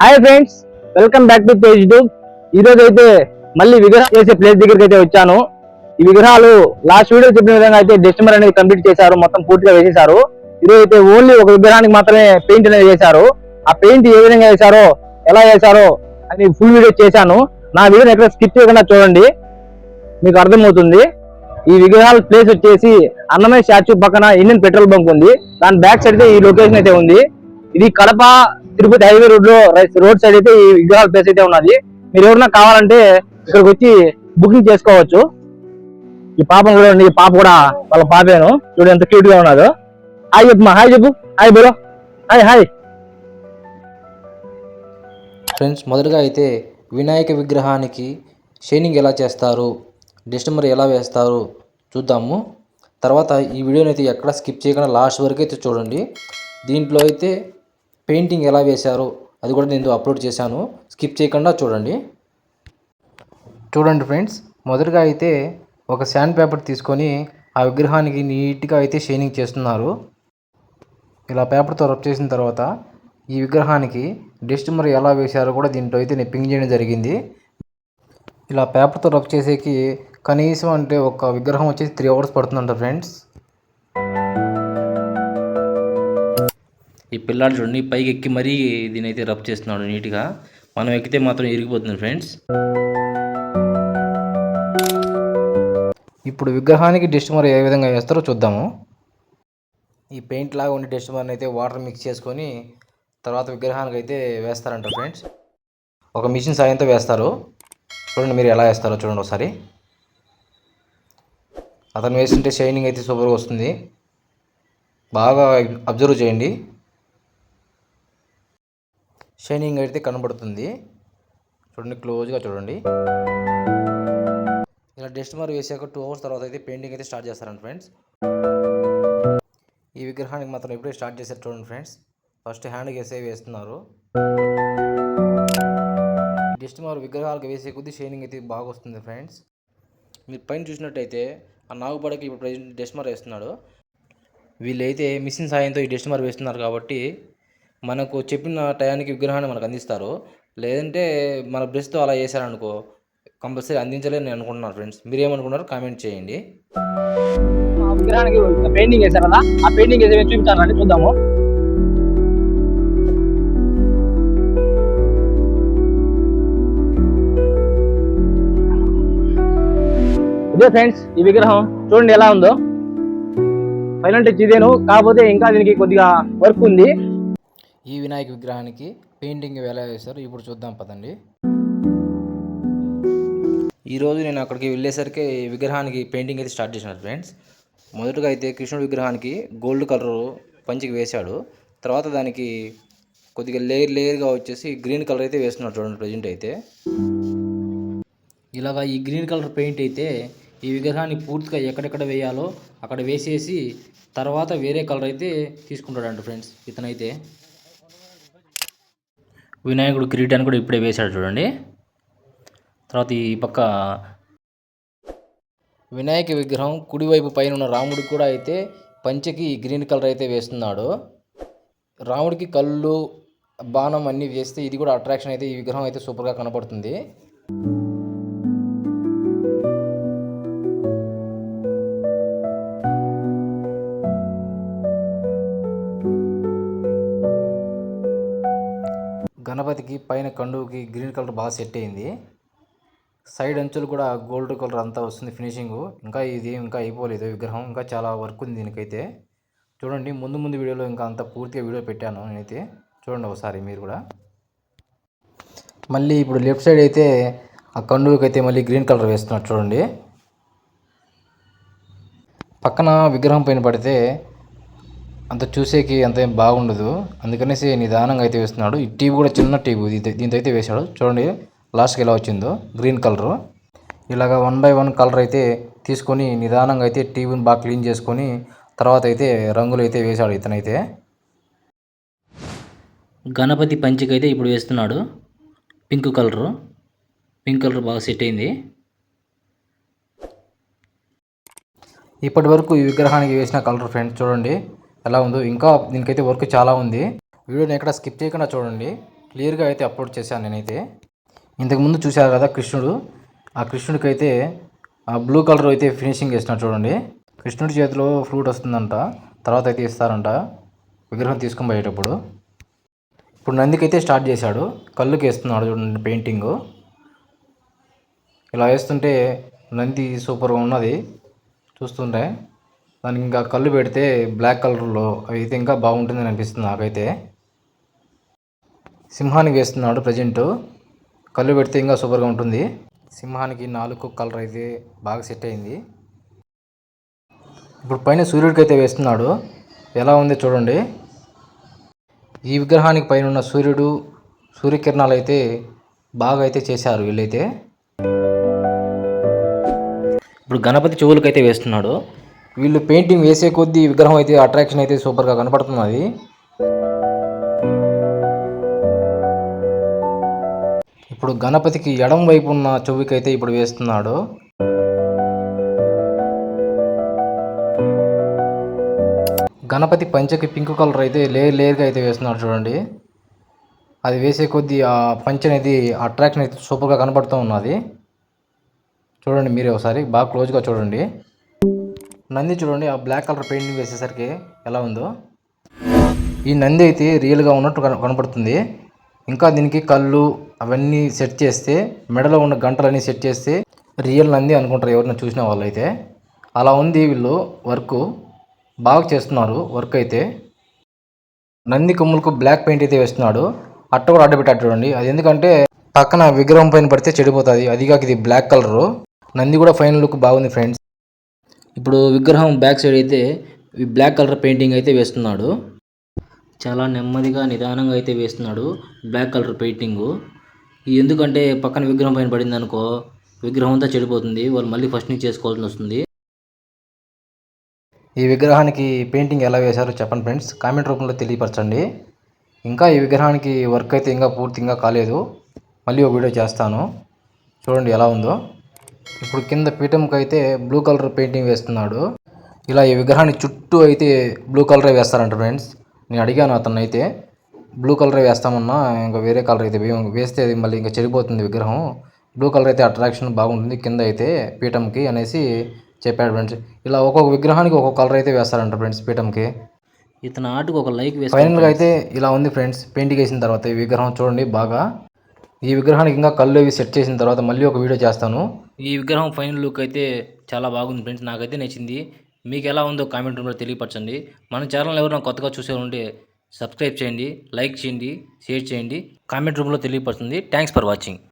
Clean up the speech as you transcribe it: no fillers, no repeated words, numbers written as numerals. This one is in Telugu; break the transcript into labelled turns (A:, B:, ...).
A: Hi friends, welcome back to Tej tube. ఈ రోజు అయితే మళ్ళీ విగ్రహం చేసే ప్లేస్ దగ్గరికి అయితే వచ్చాను. ఈ విగ్రహాలు లాస్ట్ వీడియో చెప్పిన విధంగా అయితే డిస్టెంబర్ అనేది కంప్లీట్ చేశారు, మొత్తం పూర్తిగా వేసేశారు. ఈరోజు అయితే ఓన్లీ ఒక విగ్రహానికి మాత్రమే పెయింట్ అనేది వేశారు. ఆ పెయింట్ ఏ విధంగా వేశారో, ఎలా వేశారో అని ఫుల్ వీడియో చేశాను. నా వీడియోని ఎక్కడ స్కిప్ చేయకుండా చూడండి, మీకు అర్థమవుతుంది. ఈ విగ్రహాల ప్లేస్ వచ్చేసి అన్నమయ్య స్టాచ్యూ పక్కన ఇండియన్ పెట్రోల్ బంక్ ఉంది. దాని బ్యాక్ సైడ్ అయితే ఈ లొకేషన్ అయితే ఉంది. ఇది Kadapa Tirupati highway road side అయితే ఈ విగ్రహాల ప్లేస్ అయితే ఉన్నది. మీరు ఎవరన్నా కావాలంటే ఇక్కడికి వచ్చి బుకింగ్ చేసుకోవచ్చు. ఈ పాపం కూడా ఉంది, ఈ పాప కూడా వాళ్ళ పాపేను, చూడు ఎంత క్యూట్ గా ఉన్నదో. హాయ్ చెప్పు, హాయ్ చెప్పు, hi bro, hi hi.
B: Friends, మొదటగా అయితే వినాయక విగ్రహానికి షైనింగ్ ఎలా చేస్తారు, డిస్టెంబర్ ఎలా వేస్తారు చూద్దాము. తర్వాత ఈ వీడియోని అయితే ఎక్కడ స్కిప్ చేయకుండా లాస్ట్ వరకు అయితే చూడండి. దీంట్లో అయితే పెయింటింగ్ ఎలా వేశారో అది కూడా నేను అప్లోడ్ చేశాను, స్కిప్ చేయకుండా చూడండి. చూడండి ఫ్రెండ్స్, మొదటగా అయితే ఒక శాండ్ పేపర్ తీసుకొని ఆ విగ్రహానికి నీట్గా అయితే షైనింగ్ చేస్తున్నారు. ఇలా పేపర్తో రబ్ చేసిన తర్వాత ఈ విగ్రహానికి డిస్టెంబర్ ఎలా వేశారో కూడా దీంట్లో అయితే నేను పింగ్ చేయడం జరిగింది. ఇలా పేపర్తో రబ్ చేసేకి కనీసం అంటే ఒక విగ్రహం వచ్చేసి 3 hours పడుతుందంట ఫ్రెండ్స్. ఈ పిల్లాడు చూడండి పైకి ఎక్కి మరీ దీని అయితే రబ్ చేస్తున్నాడు నీట్గా. మనం ఎక్కితే మాత్రం ఇరిగిపోతుంది ఫ్రెండ్స్. ఇప్పుడు విగ్రహానికి డిస్టెంబర్ ఏ విధంగా వేస్తారో చూద్దాము. ఈ పెయింట్ లాగా ఉండే డిస్టెంబర్ని అయితే వాటర్ మిక్స్ చేసుకొని తర్వాత విగ్రహానికి అయితే వేస్తారంట ఫ్రెండ్స్. ఒక మిషన్ సాయంతో వేస్తారు. చూడండి మీరు ఎలా వేస్తారో చూడండి ఒకసారి. అతను వేస్తుంటే షైనింగ్ అయితే సూపర్గా వస్తుంది, బాగా అబ్జర్వ్ చేయండి. షైనింగ్ అయితే కనబడుతుంది, చూడండి క్లోజ్గా చూడండి. ఇలా డిస్టెంబర్ వేసాక 2 hours తర్వాత అయితే పెయింటింగ్ అయితే స్టార్ట్ చేస్తారంట ఫ్రెండ్స్. ఈ విగ్రహానికి మాత్రం ఎప్పుడే స్టార్ట్ చేశారు చూడండి ఫ్రెండ్స్. ఫస్ట్ హ్యాండ్కి వేసే వేస్తున్నారు. డిస్టెంబర్ విగ్రహాలకు వేసే కొద్దీ షైనింగ్ అయితే బాగా వస్తుంది ఫ్రెండ్స్. మీరు పైన చూసినట్టయితే ఆ నాగుపడకి ఇప్పుడు ప్రజెంట్ డిస్టెంబర్ వేస్తున్నాడు. వీళ్ళైతే మిషన్ సాయంతో ఈ డిస్టెంబర్ వేస్తున్నారు కాబట్టి మనకు చెప్పిన టయానికి విగ్రహాన్ని మనకు అందిస్తారు. లేదంటే మన బ్రష్తో అలా చేశారనుకో కంపల్సరీ అందించలేని నేను అనుకుంటున్నాను ఫ్రెండ్స్. మీరు ఏమనుకున్నారో కామెంట్ చేయండి.
A: ఆ విగ్రహానికి పెయింటింగ్ వేశారు కదా, ఆ పెయింటింగ్ వేసే చూపించాలండి, చూద్దాము. ఇదే ఫ్రెండ్స్ ఈ విగ్రహం, చూడండి ఎలా ఉందో. ఫైనల్ టచ్ ఇదేను, కాకపోతే ఇంకా దీనికి కొద్దిగా వర్క్ ఉంది.
B: ఈ వినాయక విగ్రహానికి పెయింటింగ్ ఎలా వేశారు ఇప్పుడు చూద్దాం పదండి. ఈరోజు నేను అక్కడికి వెళ్ళేసరికి విగ్రహానికి పెయింటింగ్ అయితే స్టార్ట్ చేసినారు ఫ్రెండ్స్. మొదటగా అయితే కృష్ణుడి విగ్రహానికి గోల్డ్ కలర్ పంచికి వేశాడు. తర్వాత దానికి కొద్దిగా లేయర్గా వచ్చేసి గ్రీన్ కలర్ అయితే వేస్తున్నాడు చూడండి ప్రజెంట్ అయితే. ఇలాగా ఈ గ్రీన్ కలర్ పెయింట్ అయితే ఈ విగ్రహాన్ని పూర్తిగా ఎక్కడెక్కడ వేయాలో అక్కడ వేసేసి తర్వాత వేరే కలర్ అయితే తీసుకుంటాడంట ఫ్రెండ్స్ ఇతనైతే. వినాయకుడు కిరీటాన్ని కూడా ఇప్పుడే వేశాడు చూడండి. తర్వాత ఈ పక్క వినాయక విగ్రహం కుడివైపు పైన ఉన్న రాముడికి కూడా అయితే పంచకి గ్రీన్ కలర్ అయితే వేస్తున్నాడు. రాముడికి కళ్ళు బాణం అన్నీ వేస్తే ఇది కూడా అట్రాక్షన్ అయితే ఈ విగ్రహం అయితే సూపర్గా కనపడుతుంది. గణపతికి పైన కండువుకి గ్రీన్ కలర్ బాగా సెట్ అయింది. సైడ్ అంచులు కూడా గోల్డ్ కలర్ అంతా వస్తుంది ఫినిషింగ్. ఇది ఇంకా అయిపోలేదు విగ్రహం, ఇంకా చాలా వర్క్ ఉంది దీనికైతే. చూడండి ముందు వీడియోలో ఇంకా అంత పూర్తిగా వీడియో పెట్టాను నేనైతే, చూడండి ఒకసారి మీరు కూడా. మళ్ళీ ఇప్పుడు లెఫ్ట్ సైడ్ అయితే ఆ కండువుకి అయితే మళ్ళీ గ్రీన్ కలర్ వేస్తున్నారు చూడండి. పక్కన విగ్రహం పైన పడితే అంత చూసేకి అంత ఏం బాగుండదు, అందుకనేసి నిదానంగా అయితే వేస్తున్నాడు. ఈ టీవీ కూడా చిన్న టీవీ దీంతో అయితే వేశాడు చూడండి. లాస్ట్కి ఎలా వచ్చిందో గ్రీన్ కలరు. ఇలాగ 1 by 1 కలర్ అయితే తీసుకొని నిదానంగా అయితే టీవీని బాగా క్లీన్ చేసుకొని తర్వాత అయితే రంగులు అయితే వేశాడు ఇతనైతే. గణపతి పంచికి అయితే ఇప్పుడు వేస్తున్నాడు పింక్ కలర్ బాగా సెట్ అయింది. ఇప్పటి వరకు ఈ విగ్రహానికి వేసిన కలర్ ఫ్రెండ్స్ చూడండి ఎలా ఉందో. ఇంకా దీనికైతే వర్క్ చాలా ఉంది. వీడియోని ఎక్కడ స్కిప్ చేయకుండా చూడండి, క్లియర్గా అయితే అప్లోడ్ చేశాను నేనైతే. ఇంతకుముందు చూశారు కదా కృష్ణుడు, ఆ కృష్ణుడికి అయితే ఆ బ్లూ కలర్ అయితే ఫినిషింగ్ వేసినారు చూడండి. కృష్ణుడి చేతిలో ఫ్రూట్ వస్తుందంట, తర్వాత అయితే ఇస్తారంట విగ్రహం తీసుకొని పోయేటప్పుడు. ఇప్పుడు నందికైతే స్టార్ట్ చేశాడు, కళ్ళుకి వేస్తున్నాడు చూడండి పెయింటింగు. ఇలా వేస్తుంటే నంది సూపర్గా ఉన్నది చూస్తుంటే. దానికి ఇంకా కళ్ళు పెడితే బ్లాక్ కలర్లో అయితే ఇంకా బాగుంటుందని అనిపిస్తుంది నాకైతే. సింహానికి వేస్తున్నాడు ప్రజెంటు, కళ్ళు పెడితే ఇంకా సూపర్గా ఉంటుంది. సింహానికి నాలుగు కలర్ అయితే బాగా సెట్ అయింది. ఇప్పుడు పైన సూర్యుడికి అయితే వేస్తున్నాడు, ఎలా ఉంది చూడండి. ఈ విగ్రహానికి పైన ఉన్న సూర్యకిరణాలు అయితే బాగా అయితే చేశారు వీళ్ళైతే. ఇప్పుడు గణపతి చెవులకైతే వేస్తున్నాడు. వీళ్ళు పెయింటింగ్ వేసే కొద్దీ విగ్రహం అయితే అట్రాక్షన్ అయితే సూపర్గా కనపడుతున్నది. ఇప్పుడు గణపతికి ఎడం వైపు ఉన్న చెవికి అయితే ఇప్పుడు వేస్తున్నాడు. గణపతి పంచకి పింక్ కలర్ అయితే లేయర్గా అయితే వేస్తున్నాడు చూడండి. అది వేసే కొద్దీ ఆ పంచ అనేది అట్రాక్షన్ అయితే సూపర్గా కనపడుతూ ఉన్నది. చూడండి మీరే ఒకసారి బాగా క్లోజ్గా చూడండి. నంది చూడండి, ఆ బ్లాక్ కలర్ పెయింటింగ్ వేసేసరికి ఎలా ఉందో. ఈ నంది అయితే రియల్గా ఉన్నట్టు కనపడుతుంది. ఇంకా దీనికి కళ్ళు అవన్నీ సెట్ చేస్తే, మెడలో ఉన్న గంటలన్నీ సెట్ చేస్తే రియల్ నంది అనుకుంటారు ఎవరైనా చూసిన వాళ్ళు అయితే. అలా ఉంది వీళ్ళు వర్క్ బాగా చేస్తున్నారు వర్క్ అయితే. నంది కొమ్ములకు బ్లాక్ పెయింట్ అయితే వేస్తున్నాడు, అట్ట కూడా అడ్డపెట్టాడు చూడండి. అది ఎందుకంటే పక్కన విగ్రహం పైన పడితే చెడిపోతుంది, అదిగాక ఇది బ్లాక్ కలరు. నంది కూడా ఫైనల్ లుక్ బాగుంది ఫ్రెండ్స్. ఇప్పుడు విగ్రహం బ్యాక్ సైడ్ అయితే బ్లాక్ కలర్ పెయింటింగ్ అయితే వేస్తున్నాడు. చాలా నెమ్మదిగా నిదానంగా అయితే వేస్తున్నాడు బ్లాక్ కలర్ పెయింటింగు. ఎందుకంటే పక్కన విగ్రహం పైన పడింది అనుకో, విగ్రహం అంతా చెడిపోతుంది, వాళ్ళు మళ్ళీ ఫస్ట్ నుంచి చేసుకోవాల్సి వస్తుంది. ఈ విగ్రహానికి పెయింటింగ్ ఎలా వేశారో చెప్పండి ఫ్రెండ్స్, కామెంట్ రూపంలో తెలియపరచండి. ఇంకా ఈ విగ్రహానికి వర్క్ అయితే ఇంకా పూర్తిగా కాలేదు, మళ్ళీ ఒక వీడియో చేస్తాను చూడండి ఎలా ఉందో. ఇప్పుడు కింద పీఠంకి అయితే బ్లూ కలర్ పెయింటింగ్ వేస్తున్నాడు. ఇలా ఈ విగ్రహాన్ని చుట్టూ అయితే బ్లూ కలరే వేస్తారంట ఫ్రెండ్స్. నేను అడిగాను అతను అయితే, బ్లూ కలరే వేస్తామన్నా, ఇంకా వేరే కలర్ అయితే వేస్తే అది మళ్ళీ ఇంకా చెడిపోతుంది విగ్రహం, బ్లూ కలర్ అయితే అట్రాక్షన్ బాగుంటుంది కింద అయితే పీఠంకి అనేసి చెప్పాడు ఫ్రెండ్స్. ఇలా ఒక్కొక్క విగ్రహానికి ఒక్కొక్క కలర్ అయితే వేస్తారంట ఫ్రెండ్స్ పీఠంకి. ఇతను ఆటకు ఒక లైక్ వేసి ఫైనల్గా అయితే ఇలా ఉంది ఫ్రెండ్స్. పెయింటింగ్ వేసిన తర్వాత ఈ విగ్రహం చూడండి బాగా. ఈ విగ్రహానికి ఇంకా కళ్ళు అవి సెట్ చేసిన తర్వాత మళ్ళీ ఒక వీడియో చేస్తాను. ఈ విగ్రహం ఫైనల్ లుక్ అయితే చాలా బాగుంది ఫ్రెండ్స్, నాకైతే నచ్చింది. మీకు ఎలా ఉందో కామెంట్ రూమ్లో తెలియపరచండి. మన ఛానల్ ఎవరైనా కొత్తగా చూసే ఉంటే సబ్స్క్రైబ్ చేయండి, లైక్ చేయండి, షేర్ చేయండి, కామెంట్ రూమ్లో తెలియపరుస్తుంది. Thanks for watching.